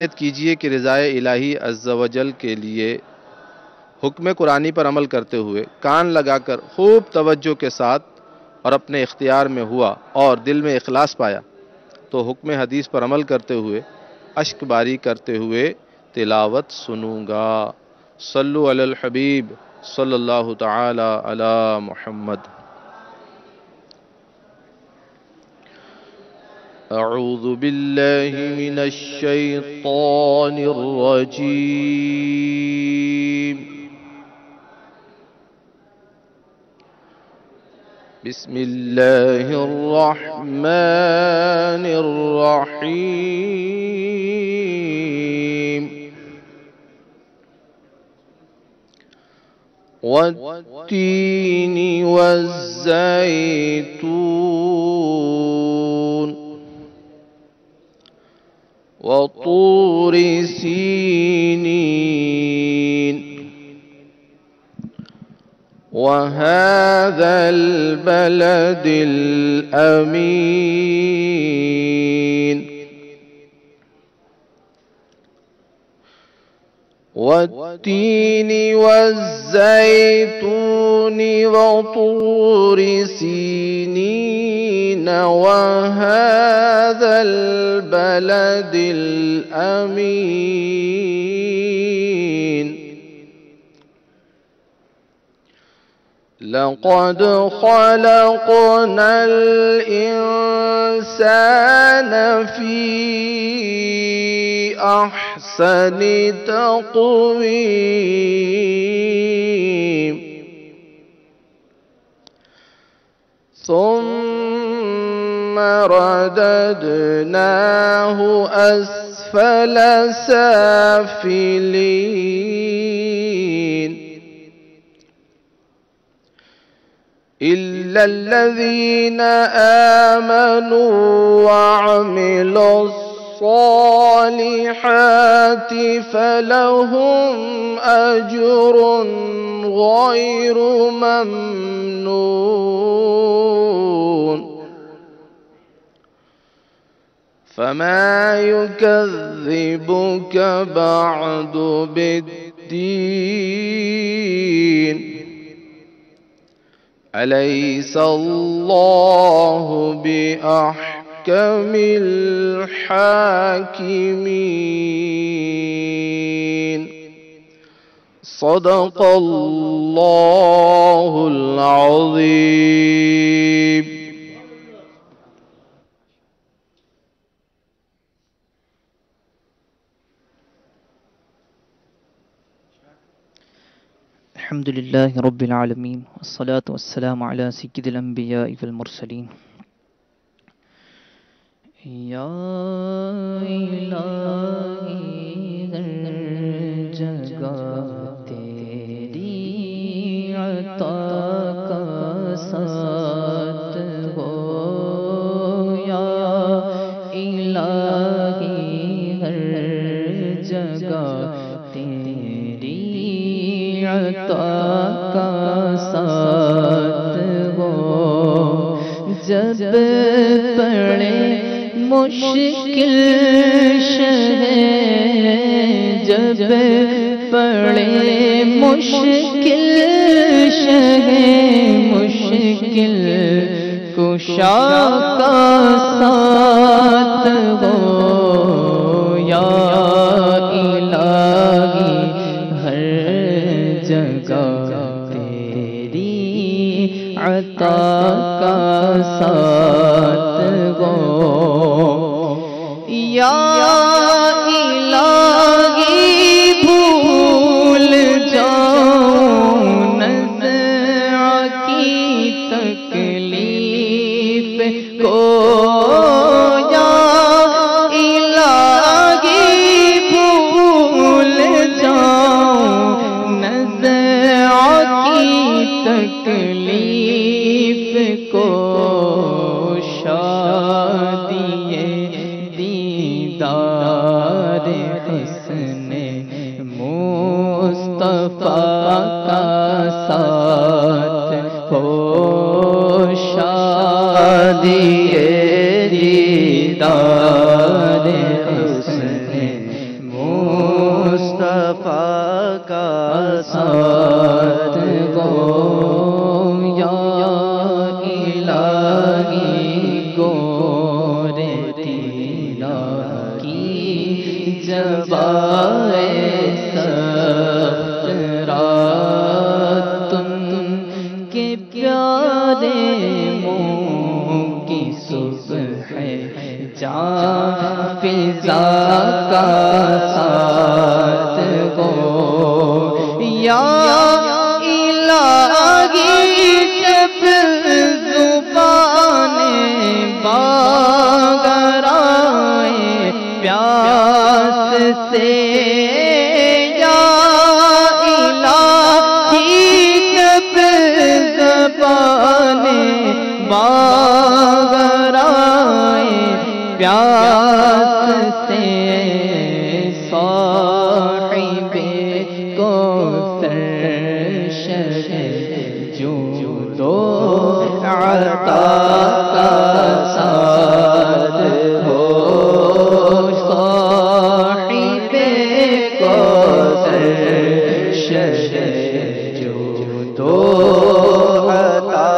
نیت کیجئے کہ رضائے الہی عز و جل کے لیے حکم قرآنی پر عمل کرتے ہوئے کان لگا کر خوب توجہ کے ساتھ اور اپنے اختیار میں ہوا اور دل میں اخلاص پایا تو حکم حدیث پر عمل کرتے ہوئے اشک باری کرتے ہوئے تلاوت سنوں گا۔ صلو علی الحبیب صلی اللہ تعالی علی محمد۔ اعوذ باللہ من الشیطان الرجیم، بسم اللہ الرحمن الرحیم۔ والتین والزیتون وطور سینین وهذا البلد الأمين والتين والزيتون وطور سينين وهذا البلد الأمين لقد خلقنا الإنسان في أحسن تقويم ثم رددناه أسفل سافلين إلا الذين آمنوا وعملوا الصالحات فلهم أجر غير ممنون فما يكذبك بعد بالدين أليس الله بأحكم الحاكمين صدق الله العظيم۔ الحمد لله رب العالمين والصلاة والسلام على سيد الأنبياء والمرسلين۔ یا الہی ہر جگہ تیری عطا کا ساتھ ہو، یا الہی ہر جگہ تیری عطا کا ساتھ ہو، جب پڑے مشکل شہ، جب پڑے مشکل شہ، مشکل کشا کا ساتھ ہو، یا الہی ہر جگہ تیری عطا کا ساتھ ہو، یا الہی بھول جاؤں نزع کی تکلیف کو، یا الہی بھول جاؤں نزع کی تکلیف کو، شادی دیدار حسن مصطفیٰ کا ساتھ ہو، شادی دیدار حسن ساتھ گو یا الہی گور تیرا کی جبائے سخت رات تم کے پیارے منہ کی صبح جان فضا کا ساتھ گو یا الہی جب زبان باغرائے پیاس سے یا الہی جب زبان باغرائے پیاس سے صاحب کوثر جود و عطا کا ساتھ ہو صاحب کوثر جود و عطا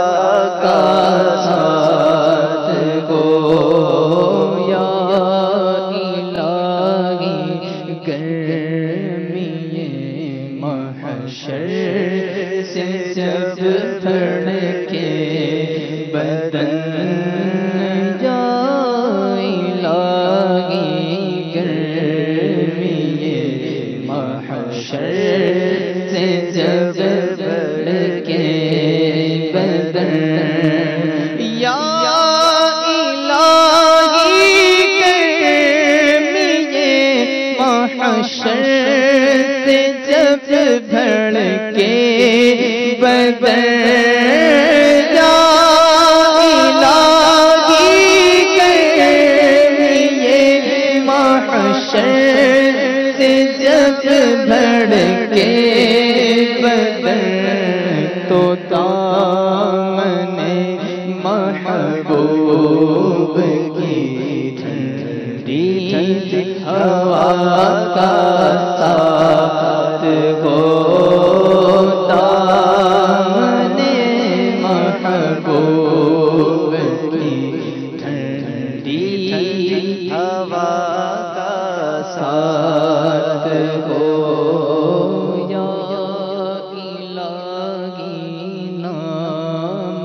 کا ساتھ ہو یا الہی گرمی محشر سے جب پھڑکے بدن یا الہی گرمی محشر سے جب پھڑکے بدن یا محشر سے جب بھڑکے بدن یا الہی گرمیے محشر سے جب بھڑکے بدن تو دامن محبوب کی ٹھنڈی ہوا کا ساتھ ہو دامن محبوب کی ٹھنڈی ہوا کا ساتھ ہو یا الہی نام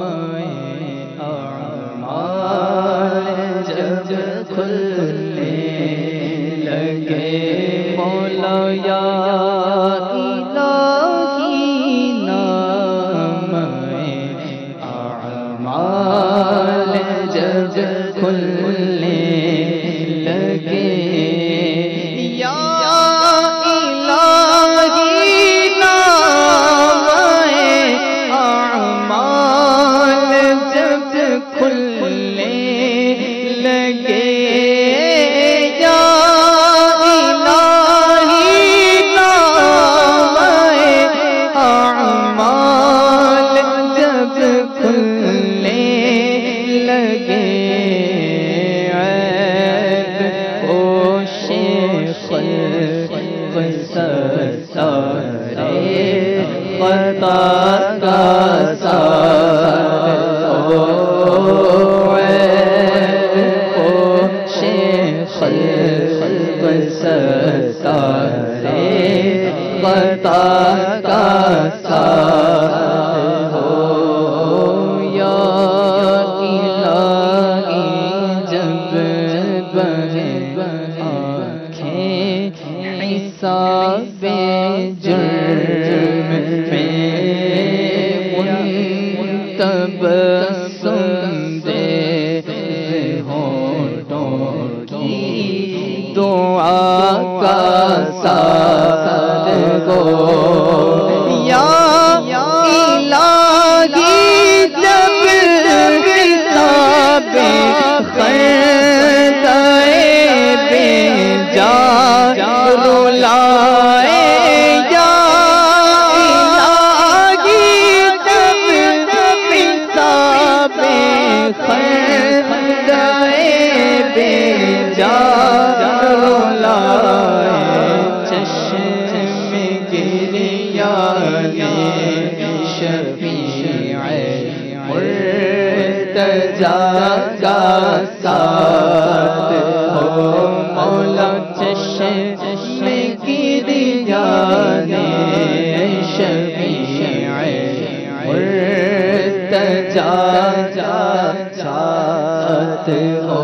اعمال جب کھلنے لگے مولا یا الہی نام اعمال جب کھلنے لگے یا الہی نام اعمال جب کھلنے لگے خطا کا ساتھ ہو شیخ سارے خطا کا ساتھ ہو یا الہی جب بہے آنکھیں حساب جرم تبسم دے ہونٹوں کی دعا کا ساتھ ہو یا الہی جب حساب خردائے بے جا رلائے بے جا رلائے چشم گریہ شفیع مرتضی کا ساتھ ہو مولا چشم گریانے شفیع مرتضی کا ساتھ ہو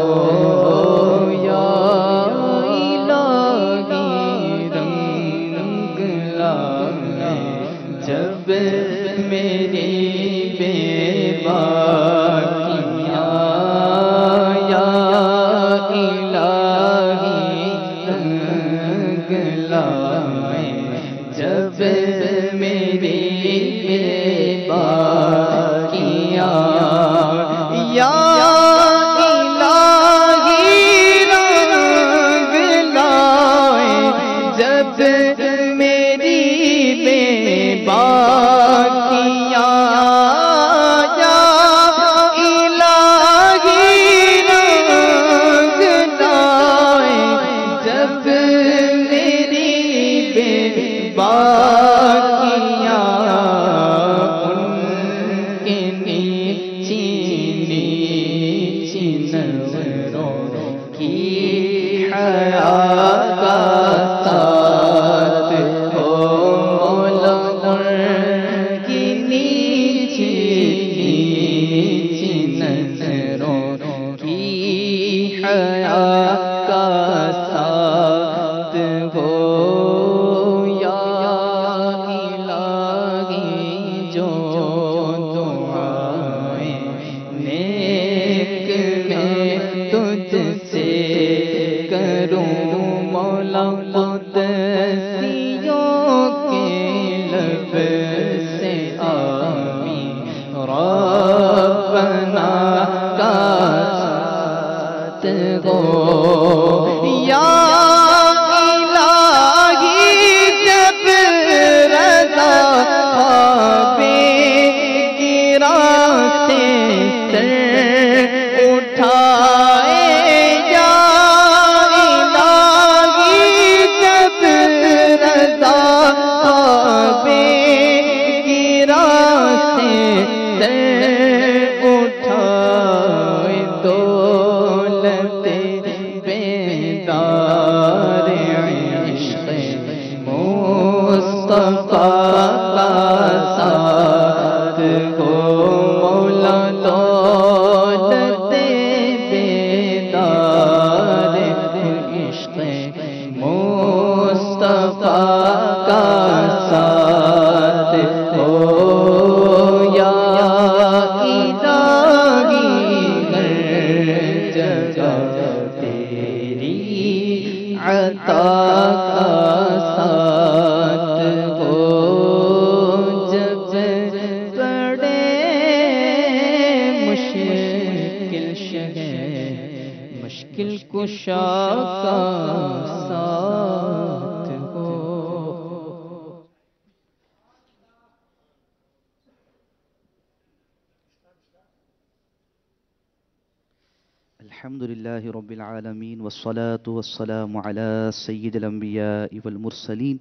الحمدللہ رب العالمین والصلاة والسلام علی سید الانبیاء والمرسلین.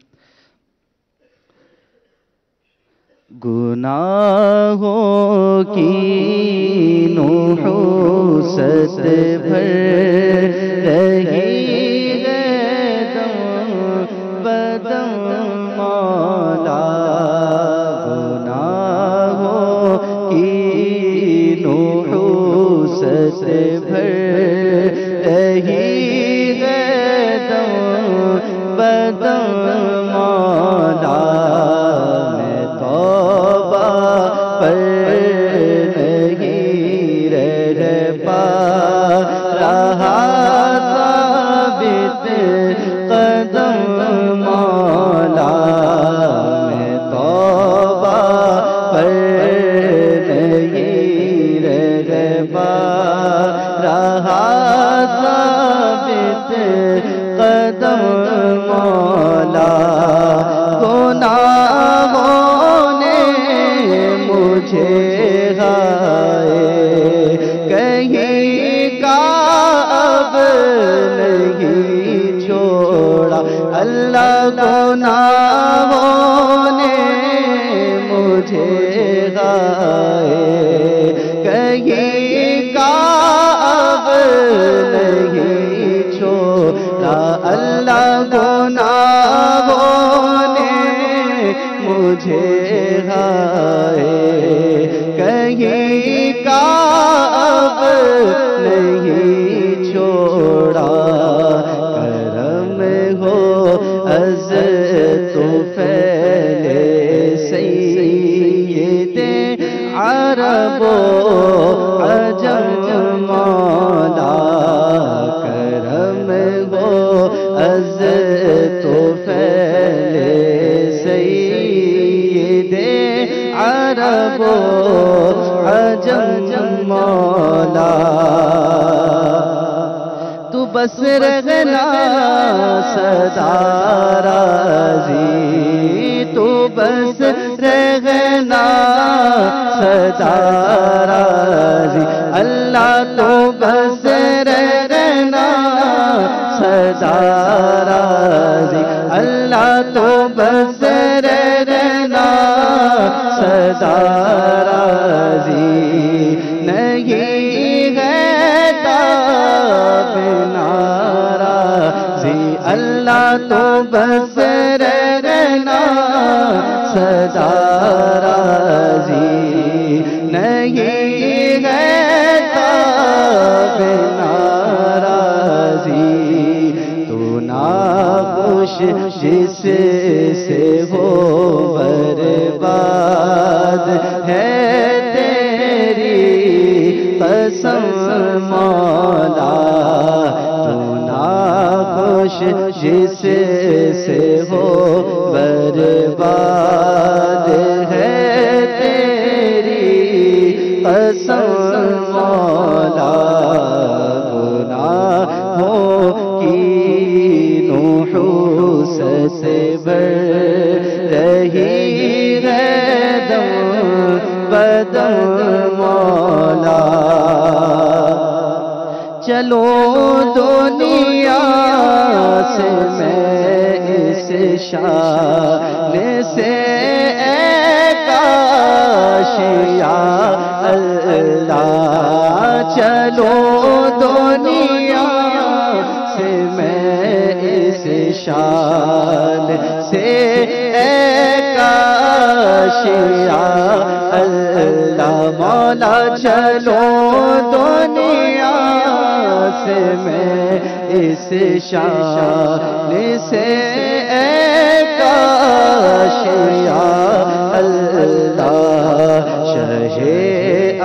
گناہوں کی نحوست بھر رہی ہے دم بدم مولا. گناہوں کی نحوست بھر رہی ہے دم بدم مولا. میں توبہ پر نہیں رہ پا رہا ثابت قدم مولا. میں توبہ پر نہیں رہ پا رہا ثابت قدم مولا. گناہوں نے مجھے ہائے کہیں کا اب نہیں چھوڑا. اللہ گناہوں نے مجھے گائے کہیں کا اب نہیں چھوڑا اللہ گناہوں نے مجھے ہائے کہیں کا اب نہیں چھوڑا کرم ہو از تو پہلے سید عرب و عجم مولا کرم ہو از تو پہلے سید عرب و عجم مولا تو بس رہنا سدا راضی تو بس رہنا سدا راضی اللہ تو بس رہنا سدا راضی اللہ تو بس رہنا سدا راضی نہیں ہے تاب ناراضی اللہ تو بس رہنا سدا راضی نہیں ہے تاب ناراضی تو ناخوش جس سے ہو برباد ہے تیری قسم مولا تو ناخوش جس سے ہو برباد ہے تیری قسم مولا گناہوں کی نحوست سے بڑھ رہی ہے دم بدم مولا چلو دنیا سے میں اس شان سے اے کاش یا اللہ چلو دنیا سے میں اس شان سے اے کاش یا اللہ مولا چلو دنیا سے میں اس شان سے اے کاش یا اللہ شہ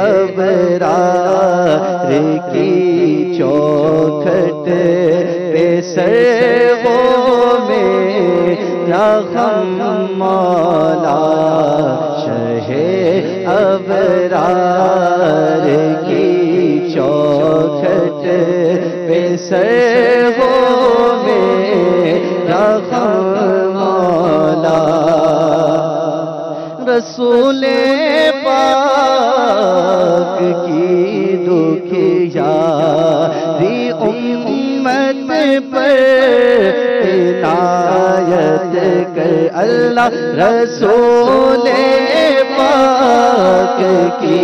ابرار کی چوکھٹ پہ سر ہو میرا غم مولا شہ ابرار کی چوکھٹ پہ سر ہو میرا غم مولا رسول پاک کی دکھیاری امت پر عنایت کر اللہ رسول پاک کی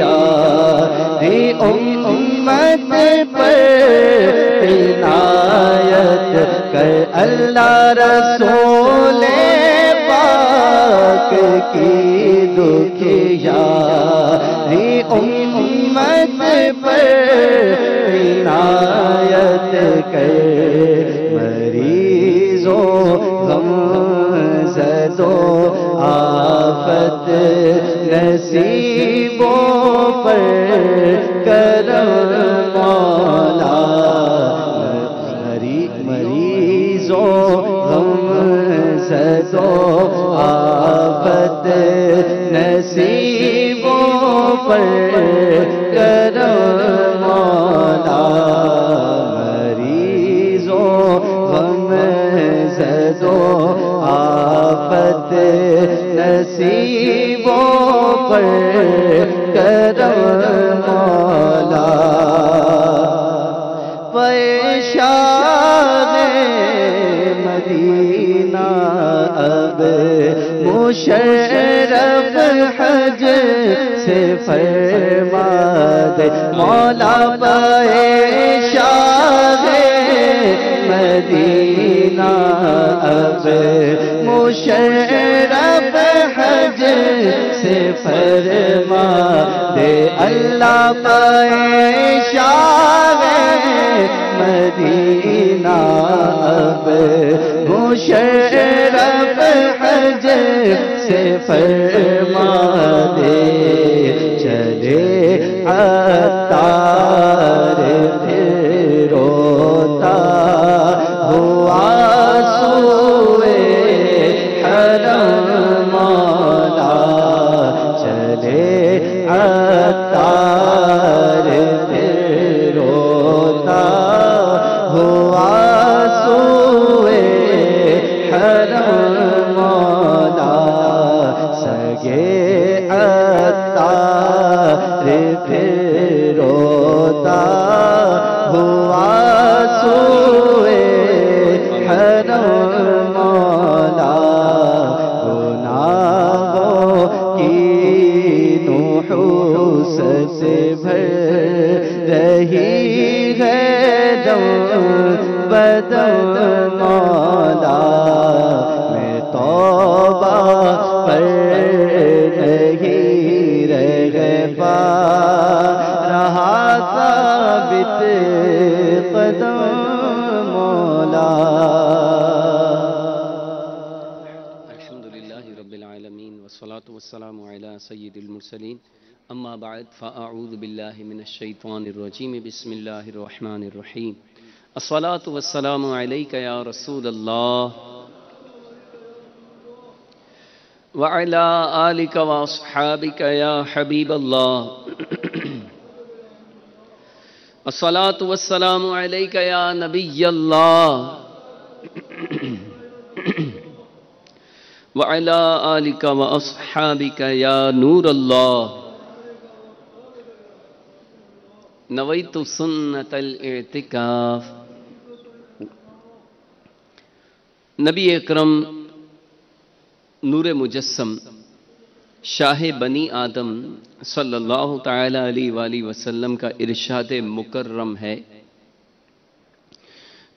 دکھیاری امت پر عنایت کر اللہ رسول پاک کی دکھیاری امت پر عنایت کر مریضوں غم زدوں آفت نصیبوں پر کرم مولا مریضوں غم زدوں آفت نصیبوں پر کرم مولا مریضوں غم زدوں آفت نصیبوں پر کرم مولا پیشان مدینہ اب مشرف رب حج سے فرما دے مولا پائے شاہ مدینہ اب مشرف حج سے فرما دے اللہ پائے شاہ مدینہ اب مشرف حج سے فرما دے چلے عطار پھر روتا ہوا سوئے حرم مولا چلے عطار پھر روتا ہوا سوئے حرم مولا سگے عطار پھر روتا ہوا سوئے حرم مولا گناہوں کی نحوس سے بھر رہی ہے دم بدم مولا میں توبہ پر نہیں رہ پا رہا ثابت قدم مولا. الحمدللہ رب العالمین والصلاة والسلام علی سید المرسلین اما بعد فاعوذ باللہ من الشیطان الرجیم بسم اللہ الرحمن الرحیم الصلاة والسلام علیک یا رسول اللہ وعلی آلک واصحابک یا حبیب اللہ الصلاة والسلام علیک یا نبی اللہ وعلی آلک واصحابک یا نور اللہ نویت سنت الاعتکاف. نبی اکرم نور مجسم شاہ بنی آدم صلی اللہ تعالی علیہ وآلہ وسلم کا ارشاد مکرم ہے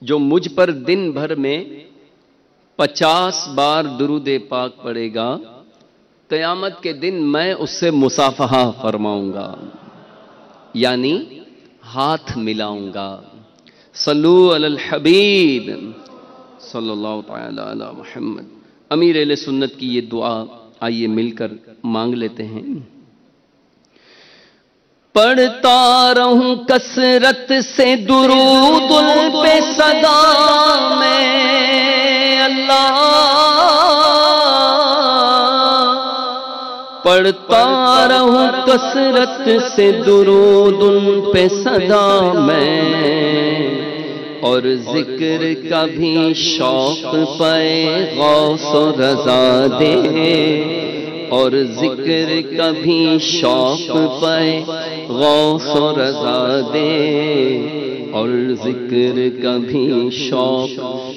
جو مجھ پر دن بھر میں 50 بار درود پاک پڑھے گا قیامت کے دن میں اس سے مصافحہ فرماؤں گا یعنی ہاتھ ملاؤں گا. صلو علی الحبیب صلی اللہ تعالی علی محمد. امیر اہل سنت کی یہ دعا آئیے مل کر مانگ لیتے ہیں. پڑھتا رہوں کثرت سے درود پہ صدا میں اللہ پڑھتا رہوں کثرت سے درود پہ صدا میں اور ذکر کا بھی شوق پائے غوث و رضا دے اور ذکر کا بھی شوق پائے غوث و رضا دے اور ذکر کا بھی شوق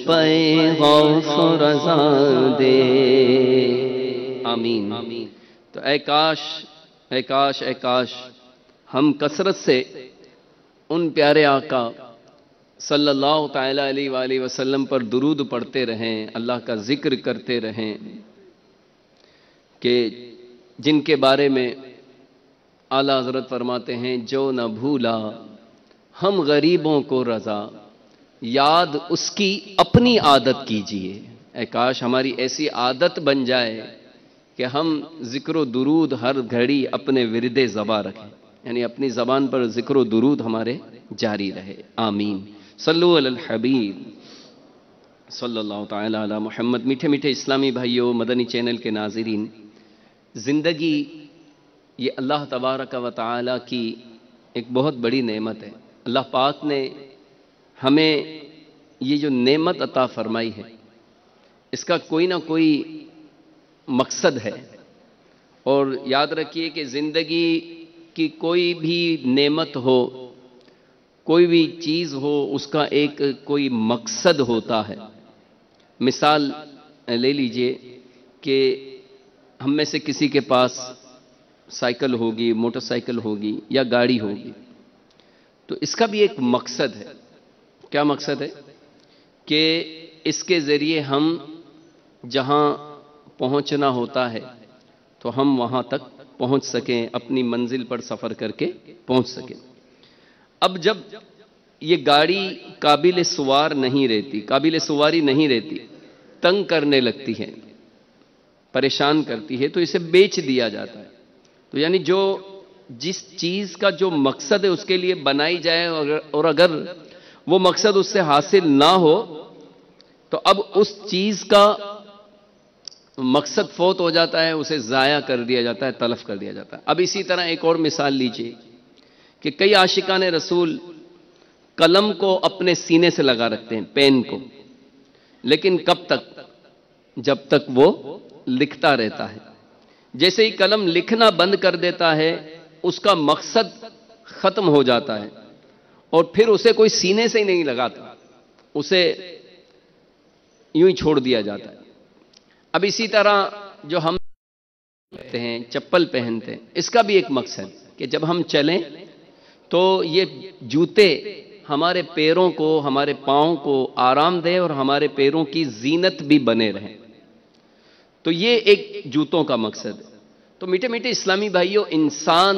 پائے غوث و رضا دے. آمین. تو اے کاش اے کاش اے کاش ہم کثرت سے ان پیارے آقا صلی اللہ تعالی علیہ وآلہ وسلم پر درود پڑھتے رہیں, اللہ کا ذکر کرتے رہیں کہ جن کے بارے میں اعلیٰ حضرت فرماتے ہیں جو نہ بھولا ہم غریبوں کو رضا یاد اس کی اپنی عادت کیجئے. اے کاش ہماری ایسی عادت بن جائے کہ ہم ذکر و درود ہر گھڑی اپنے ورد زباں رکھیں, یعنی اپنی زبان پر ذکر و درود ہمارے جاری رہے. آمین. صلو علی الحبیب صلی اللہ تعالی علی محمد. میٹھے میٹھے اسلامی بھائیوں, مدنی چینل کے ناظرین, زندگی یہ اللہ تبارک و تعالی کی ایک بہت بڑی نعمت ہے. اللہ پاک نے ہمیں یہ جو نعمت عطا فرمائی ہے اس کا کوئی نہ کوئی مقصد ہے, اور یاد رکھیے کہ زندگی کی کوئی بھی نعمت ہو, کوئی بھی چیز ہو, اس کا ایک کوئی مقصد ہوتا ہے. مثال لے لیجئے کہ ہم میں سے کسی کے پاس سائیکل ہوگی، موٹر سائیکل ہوگی یا گاڑی ہوگی، تو اس کا بھی ایک مقصد ہے۔ کیا مقصد ہے؟ کہ اس کے ذریعے ہم جہاں پہنچنا ہوتا ہے تو ہم وہاں تک پہنچ سکیں، اپنی منزل پر سفر کر کے پہنچ سکیں۔ اب جب یہ گاڑی قابل سوار نہیں رہتی، قابل سواری نہیں رہتی، تنگ کرنے لگتی ہے، پریشان کرتی ہے، تو اسے بیچ دیا جاتا ہے۔ تو یعنی جو جس چیز کا جو مقصد ہے اس کے لیے بنائی جائے، اور اگر وہ مقصد اس سے حاصل نہ ہو تو اب اس چیز کا مقصد فوت ہو جاتا ہے، اسے ضائع کر دیا جاتا ہے، تلف کر دیا جاتا ہے۔ اب اسی طرح ایک اور مثال لیجئے کہ کئی عاشقان رسول قلم کو اپنے سینے سے لگا رکھتے ہیں، پین کو، لیکن کب تک؟ جب تک وہ لکھتا رہتا ہے۔ جیسے ہی قلم لکھنا بند کر دیتا ہے اس کا مقصد ختم ہو جاتا ہے، اور پھر اسے کوئی سینے سے ہی نہیں لگاتا، اسے یوں ہی چھوڑ دیا جاتا ہے۔ اب اسی طرح جو ہم پہنتے ہیں، چپل پہنتے ہیں، اس کا بھی ایک مقصد کہ جب ہم چلیں تو یہ جوتے ہمارے پیروں کو، ہمارے پاؤں کو آرام دے اور ہمارے پیروں کی زینت بھی بنے رہیں۔ تو یہ ایک جوتوں کا مقصد ہے۔ تو میٹھے میٹھے اسلامی بھائیوں، انسان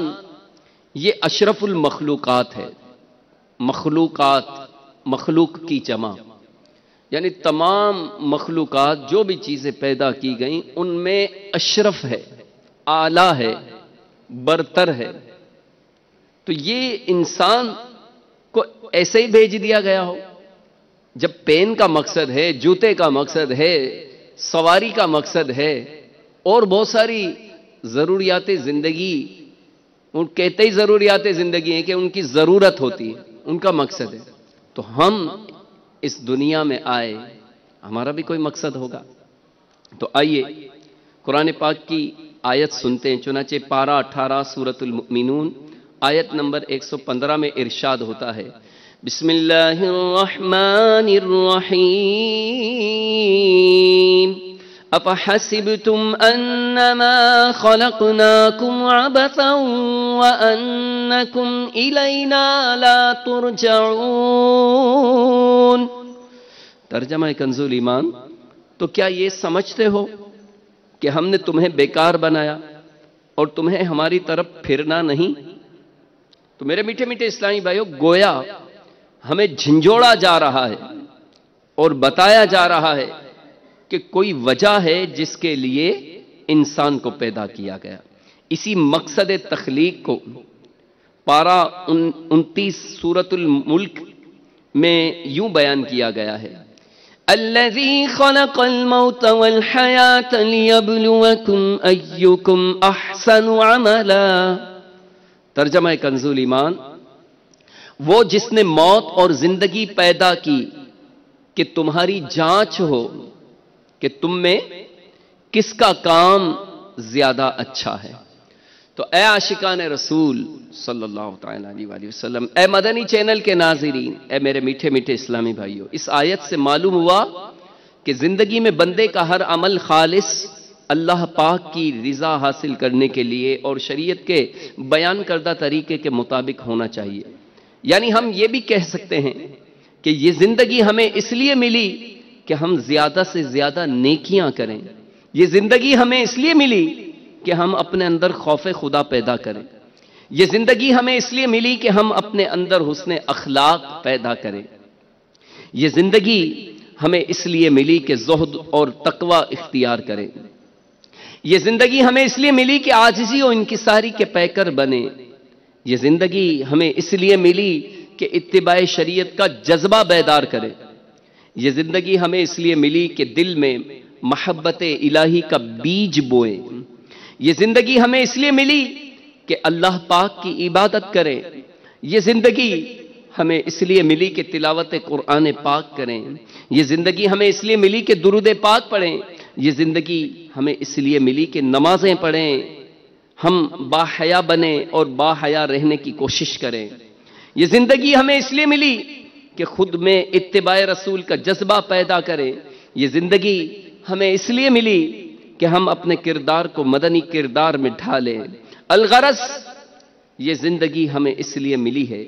یہ اشرف المخلوقات ہے۔ مخلوقات، مخلوق کی جمع، یعنی تمام مخلوقات جو بھی چیزیں پیدا کی گئیں ان میں اشرف ہے، اعلیٰ ہے، برتر ہے۔ تو یہ انسان کو ایسے ہی بھیج دیا گیا ہو؟ جب پین کا مقصد ہے، جوتے کا مقصد ہے، سواری کا مقصد ہے، اور بہت ساری ضروریات زندگی، وہ کہتے ہی ضروریات زندگی ہیں کہ ان کی ضرورت ہوتی ہے، ان کا مقصد ہے، تو ہم اس دنیا میں آئے، ہمارا بھی کوئی مقصد ہوگا۔ تو آئیے قرآن پاک کی آیت سنتے ہیں۔ چنانچہ پارہ 18 سورۃ المؤمنون آیت نمبر 115 میں ارشاد ہوتا ہے، بسم اللہ الرحمن الرحیم افحسبتم انما خلقناکم عبثا وانکم الینا لا ترجعون۔ ترجمہ کنز الایمان، تو کیا یہ سمجھتے ہو کہ ہم نے تمہیں بیکار بنایا اور تمہیں ہماری طرف پھرنا نہیں؟ تو میرے میٹھے میٹھے اسلامی بھائیوں، گویا ہمیں جھنجھوڑا جا رہا ہے اور بتایا جا رہا ہے کہ کوئی وجہ ہے جس کے لیے انسان کو پیدا کیا گیا۔ اسی مقصد تخلیق کو پارہ 29 سورۃ الملک میں یوں بیان کیا گیا ہے، الذی خلق الموت والحیاة لیبلوکم ایکم احسن عملا۔ ترجمہ کنز الایمان، وہ جس نے موت اور زندگی پیدا کی کہ تمہاری جانچ ہو کہ تم میں کس کا کام زیادہ اچھا ہے۔ تو اے عاشقان رسول صلی اللہ تعالی علیہ وآلہ وسلم، اے مدنی چینل کے ناظرین، اے میرے میٹھے میٹھے اسلامی بھائیوں، اس آیت سے معلوم ہوا کہ زندگی میں بندے کا ہر عمل خالص اللہ پاک کی رضا حاصل کرنے کے لیے اور شریعت کے بیان کردہ طریقے کے مطابق ہونا چاہیے۔ یعنی ہم یہ بھی کہہ سکتے ہیں کہ یہ زندگی ہمیں اس لیے ملی کہ ہم زیادہ سے زیادہ نیکیاں کریں، یہ زندگی ہمیں اس لیے ملی کہ ہم اپنے اندر خوف خدا پیدا کریں، یہ زندگی ہمیں اس لیے ملی کہ ہم اپنے اندر حسن اخلاق پیدا کریں، یہ زندگی ہمیں اس لیے ملی کہ زہد اور تقوی اختیار کریں، یہ زندگی ہمیں اس لیے ملی کہ عاجزی و انکساری کے پیکر بنے، یہ زندگی ہمیں اس لیے ملی کہ اتباع شریعت کا جذبہ بیدار کرے، یہ زندگی ہمیں اس لیے ملی کہ دل میں محبت الہی کا بیج بوئے، یہ زندگی ہمیں اس لیے ملی کہ اللہ پاک کی عبادت کریں، یہ زندگی ہمیں اس لیے ملی کہ تلاوت قرآن پاک کریں، یہ زندگی ہمیں اس لیے ملی کہ درود پاک پڑھیں، یہ زندگی ہمیں اس لیے ملی کہ نمازیں پڑھیں، ہم باحیا بنیں اور باحیا رہنے کی کوشش کریں، یہ زندگی ہمیں اس لیے ملی کہ خود میں اتباع رسول کا جذبہ پیدا کریں، یہ زندگی ہمیں اس لیے ملی کہ ہم اپنے کردار کو مدنی کردار میں ڈھالیں۔ الغرض یہ زندگی ہمیں اس لیے ملی ہے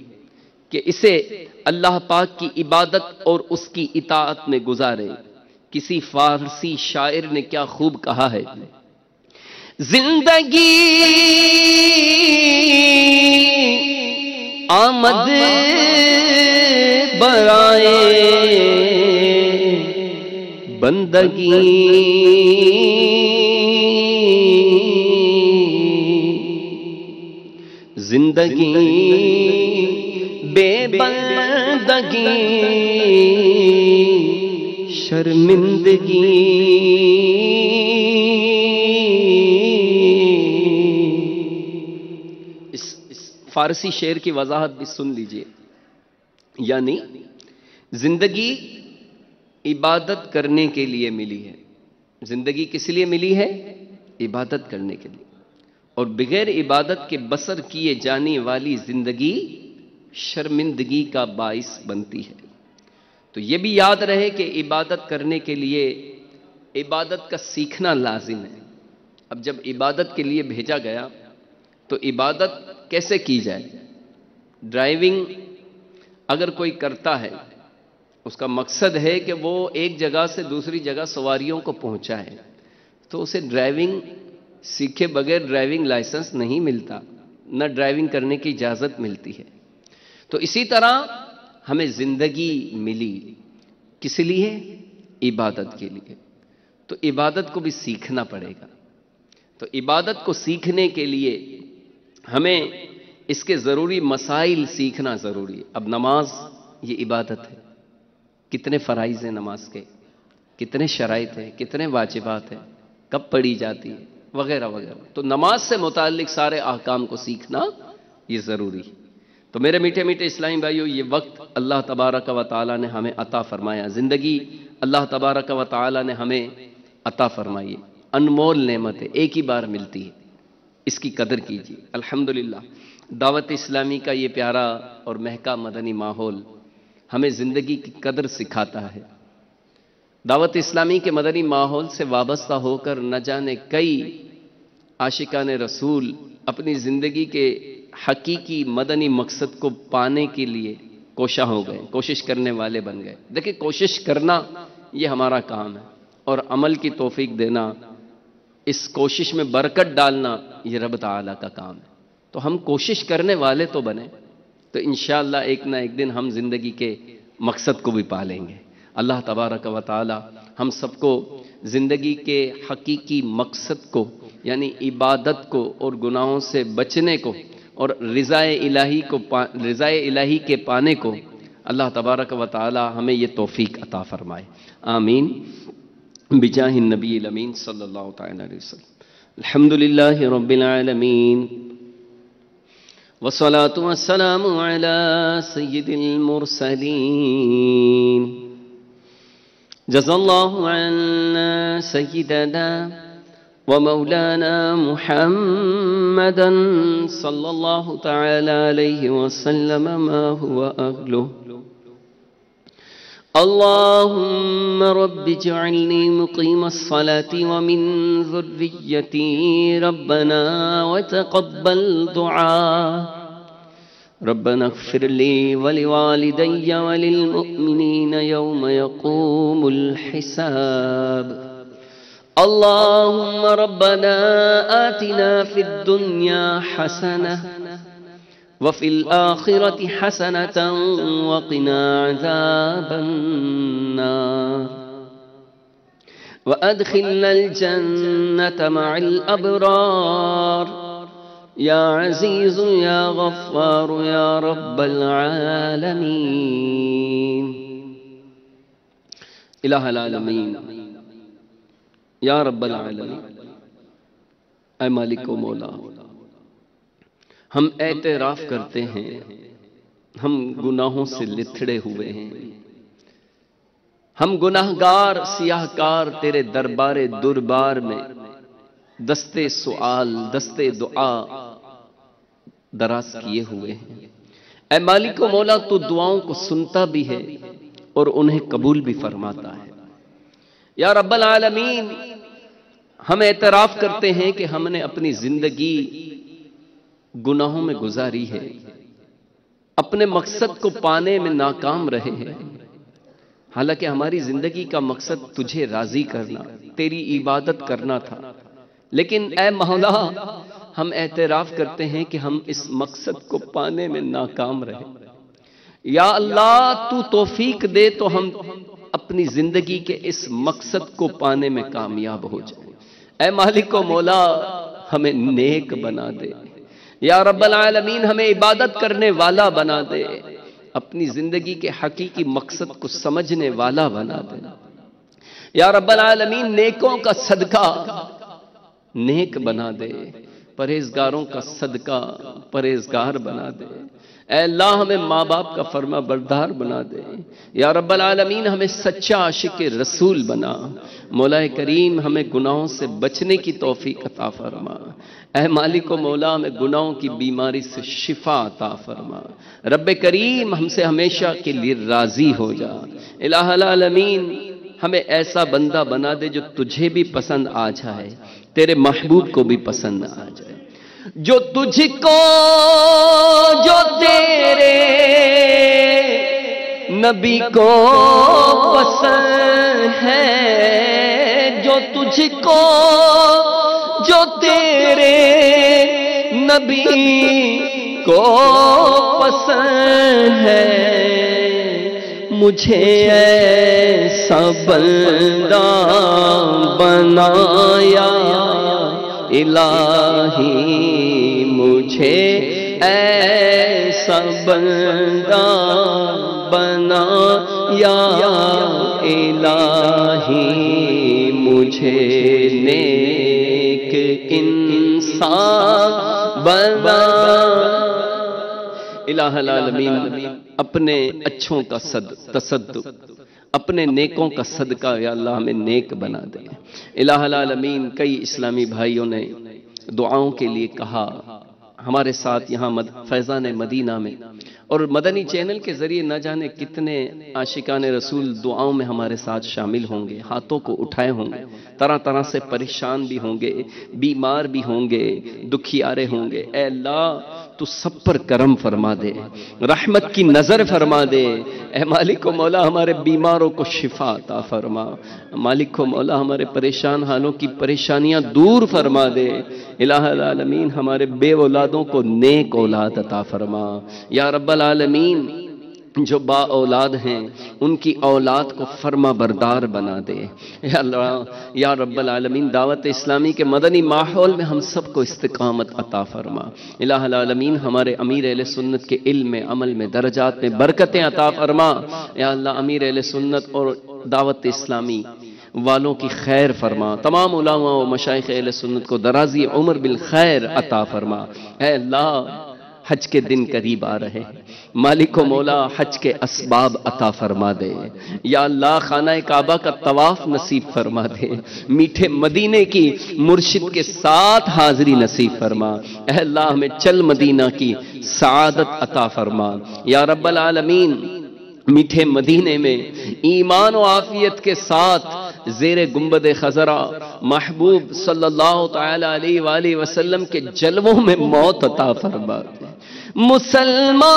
کہ اسے اللہ پاک کی عبادت اور اس کی اطاعت میں گزارے۔ کسی فارسی شاعر نے کیا خوب کہا ہے، زندگی آمد برائے بندگی، زندگی بے بندگی شرمندگی، اس فارسی شعر کی وضاحت بھی سن لیجئے۔ یعنی زندگی عبادت کرنے کے لیے ملی ہے۔ زندگی کس لیے ملی ہے؟ عبادت کرنے کے لیے، اور بغیر عبادت کے بسر کیے جانے والی زندگی شرمندگی کا باعث بنتی ہے۔ تو یہ بھی یاد رہے کہ عبادت کرنے کے لیے عبادت کا سیکھنا لازم ہے۔ اب جب عبادت کے لیے بھیجا گیا تو عبادت کیسے کی جائے؟ ڈرائیونگ اگر کوئی کرتا ہے، اس کا مقصد ہے کہ وہ ایک جگہ سے دوسری جگہ سواریوں کو پہنچائے، تو اسے ڈرائیونگ سیکھے بغیر ڈرائیونگ لائسنس نہیں ملتا، نہ ڈرائیونگ کرنے کی اجازت ملتی ہے۔ تو اسی طرح ہمیں زندگی ملی کس لیے؟ عبادت کے لیے۔ تو عبادت کو بھی سیکھنا پڑے گا۔ تو عبادت کو سیکھنے کے لیے ہمیں اس کے ضروری مسائل سیکھنا ضروری ہے۔ اب نماز یہ عبادت ہے، کتنے فرائض ہیں نماز کے، کتنے شرائط ہیں، کتنے واجبات ہیں، کب پڑھی جاتی ہے، وغیرہ وغیرہ۔ تو نماز سے متعلق سارے احکام کو سیکھنا یہ ضروری ہے۔ تو میرے میٹھے میٹھے اسلامی بھائیوں، یہ وقت اللہ تبارک و تعالیٰ نے ہمیں عطا فرمایا، زندگی اللہ تبارک و تعالیٰ نے ہمیں عطا فرمائی، انمول نعمت ہے، ایک ہی بار ملتی ہے، اس کی قدر کیجیے۔ الحمدللہ دعوت اسلامی کا یہ پیارا اور مہکا مدنی ماحول ہمیں زندگی کی قدر سکھاتا ہے۔ دعوت اسلامی کے مدنی ماحول سے وابستہ ہو کر نہ جانے کئی عاشقان رسول اپنی زندگی کے حقیقی مدنی مقصد کو پانے کے لیے کوشاں ہو گئے، کوشش کرنے والے بن گئے۔ دیکھیں، کوشش کرنا یہ ہمارا کام ہے، اور عمل کی توفیق دینا، اس کوشش میں برکت ڈالنا، یہ رب تعالیٰ کا کام ہے۔ تو ہم کوشش کرنے والے تو بنیں، تو انشاءاللہ ایک نہ ایک دن ہم زندگی کے مقصد کو بھی پا لیں گے۔ اللہ تبارک و تعالی ہم سب کو زندگی کے حقیقی مقصد کو، یعنی عبادت کو اور گناہوں سے بچنے کو اور رضائے الہی کے پانے کو اللہ تبارک و تعالی ہمیں یہ توفیق عطا فرمائے، آمین بجاہ النبی الامین صلی اللہ تعالی علیہ وسلم۔ الحمدللہ رب العالمین والصلاة والسلام على سید المرسلین، جزا اللہ عنا سیدنا ومولانا محمدا صلی اللہ تعالی علیہ وسلم ما هو أهله۔ اللهم رب اجعلني مقيم الصلاة ومن ذريتي ربنا وتقبل دعاء، ربنا اغفر لي ولوالدي وللمؤمنين يوم يقوم الحساب۔ اللهم ربنا آتنا في الدنيا حسنة وفي الآخرة حسنة وقنا عذاب النار، وأدخلنا الجنة مع الأبرار، يا عزيز يا غفار يا رب العالمين۔ الہ العالمین، یا رب العالمین، اے مالک و مولا، ہم اعتراف کرتے ہیں ہم گناہوں سے لتھڑے ہوئے ہیں، ہم گناہگار سیاہکار تیرے دربار دربار میں دستے سوال دستے دعا دراز کیے ہوئے ہیں۔ اے مالک و مولا، تو دعاؤں کو سنتا بھی ہے اور انہیں قبول بھی فرماتا ہے۔ یا رب العالمین، ہم اعتراف کرتے ہیں کہ ہم نے اپنی زندگی گناہوں میں گزاری ہے، اپنے مقصد کو پانے میں ناکام رہے ہیں، حالانکہ ہماری زندگی کا مقصد تجھے راضی کرنا، تیری عبادت کرنا تھا، لیکن اے مولا ہم اعتراف کرتے ہیں کہ ہم اس مقصد کو پانے میں ناکام رہے۔ یا اللہ تو توفیق دے تو ہم اپنی زندگی کے اس مقصد کو پانے میں کامیاب ہو جائیں۔ اے مالک و مولا ہمیں نیک بنا دے، یا رب العالمین ہمیں عبادت کرنے والا بنا دے، اپنی زندگی کے حقیقی مقصد کو سمجھنے والا بنا دے۔ یا رب العالمین نیکوں کا صدقہ نیک بنا دے، پرہیزگاروں کا صدقہ پرہیزگار بنا دے۔ اے اللہ ہمیں ماں باپ کا فرما بردار بنا دے۔ یا رب العالمین ہمیں سچا عاشق رسول بنا۔ مولا کریم ہمیں گناہوں سے بچنے کی توفیق عطا فرما۔ اے مالک و مولا ہمیں گناہوں کی بیماری سے شفا عطا فرما۔ رب کریم ہم سے ہمیشہ کے لیے راضی ہو جا۔ الہ العالمین ہمیں ایسا بندہ بنا دے جو تجھے بھی پسند آ جائے، تیرے محبوب کو بھی پسند آ جائے، جو تجھ کو، جو تیرے نبی کو پسند ہے، جو تجھ کو، جو تیرے نبی کو پسند ہے، مجھے ایسا بندہ بنایا الہی، مجھے ایسا بندہ بنایا الہی، مجھے نیک انسان بنا۔ الہ العالمین اپنے اچھوں کا تصدق، اپنے نیکوں کا صدقہ یا اللہ ہمیں نیک بنا دے۔ الہ العالمین کئی اسلامی بھائیوں نے دعاؤں کے لیے کہا، ہمارے ساتھ یہاں فیضان مدینہ میں اور مدنی چینل کے ذریعے نہ جانے کتنے عاشقان رسول دعاؤں میں ہمارے ساتھ شامل ہوں گے، ہاتھوں کو اٹھائے ہوں گے، طرح طرح سے پریشان بھی ہوں گے، بیمار بھی ہوں گے، دکھیارے ہوں گے۔ اے اللہ تو سب پر کرم فرما دے، رحمت کی نظر فرما دے۔ اے مالک و مولا ہمارے بیماروں کو شفا عطا فرما، مالک و مولا ہمارے پریشان حالوں کی پریشانیاں دور فرما دے۔ الہ العالمین ہمارے بے اولادوں کو نیک اولاد عطا فرما۔ یا رب العالمین جو با اولاد ہیں ان کی اولاد کو فرما بردار بنا دے۔ یا اللہ یا رب العالمین دعوت اسلامی کے مدنی ماحول میں ہم سب کو استقامت عطا فرما۔ الہ العالمین ہمارے امیر اہل سنت کے علم میں، عمل میں، درجات میں برکتیں عطا فرما۔ یا اللہ امیر اہل سنت اور دعوت اسلامی والوں کی خیر فرما، تمام علماء و مشائخ اہل سنت کو درازی عمر بالخیر عطا فرما۔ اے اللہ حج کے دن قریب آ رہے ہیں، مالک و مولا حج کے اسباب عطا فرما دے۔ یا اللہ خانہ کعبہ کا طواف نصیب فرما دے، میٹھے مدینے کی مرشد کے ساتھ حاضری نصیب فرما۔ اے اللہ ہمیں چل مدینہ کی سعادت عطا فرما۔ یا رب العالمین میٹھے مدینے میں ایمان و عافیت کے ساتھ زیر گنبد خضرا محبوب صلی اللہ تعالی علیہ وآلہ وسلم کے جلووں میں موت عطا فرما دے۔ مسلمان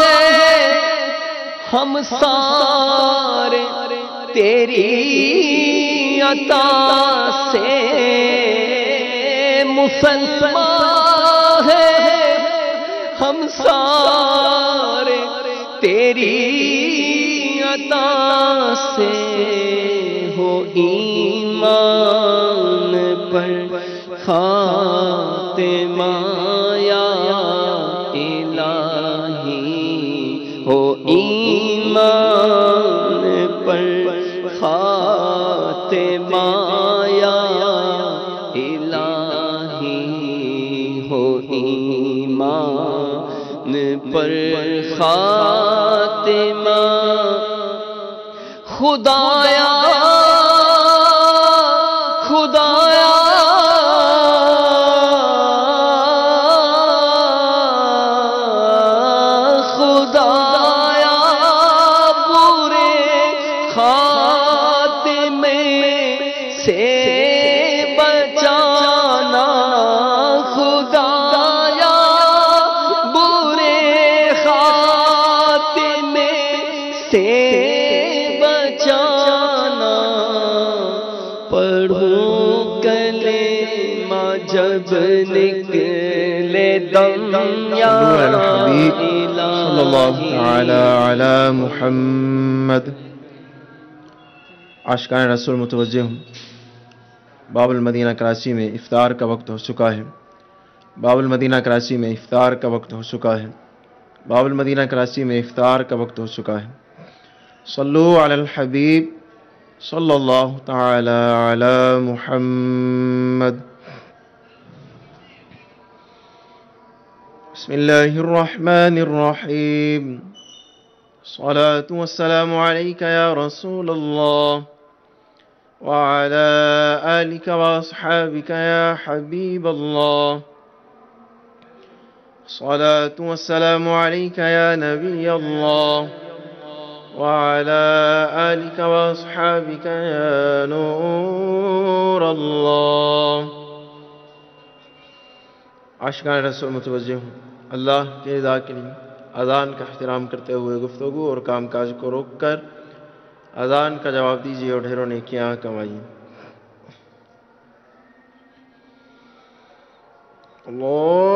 ہیں ہم سارے تیری عطا سے، مسلمان ہیں ہم سارے تیری عطا سے، ہو ایمان پر خاتمہ یا الہی، ہو ایمان پر خاتمہ یا الہی، ہو ایمان پر خاتمہ۔ خدایا خدایا خدایا برے خاتمے سے نکلے دم یا الحبیب الہی صلی اللہ تعالی علی محمد۔ عاشقان رسول متوجہ ہوں، باب المدینہ کراچی میں افطار کا وقت ہو چکا ہے۔ باب المدینہ کراچی میں افطار کا وقت ہو چکا ہے۔ باب المدینہ کراچی میں افطار کا وقت ہو چکا ہے۔ صلو علی الحبیب صلی اللہ تعالی علی محمد۔ بسم اللہ الرحمن الرحیم۔ الصلاة والسلام علیک یا رسول اللہ وعلى آلك وأصحابك يا حبيب الله، الصلاة والسلام عليك يا نبي الله وعلى آلك وأصحابك يا نور الله۔ عاشقان رسول متوجہ ہوں، اللہ کی رضا کے لیے اذان کا احترام کرتے ہوئے گفتگو اور کام کاج کو روک کر اذان کا جواب دیجیے اور ڈھیروں نیکیاں کمائیے۔ اللہ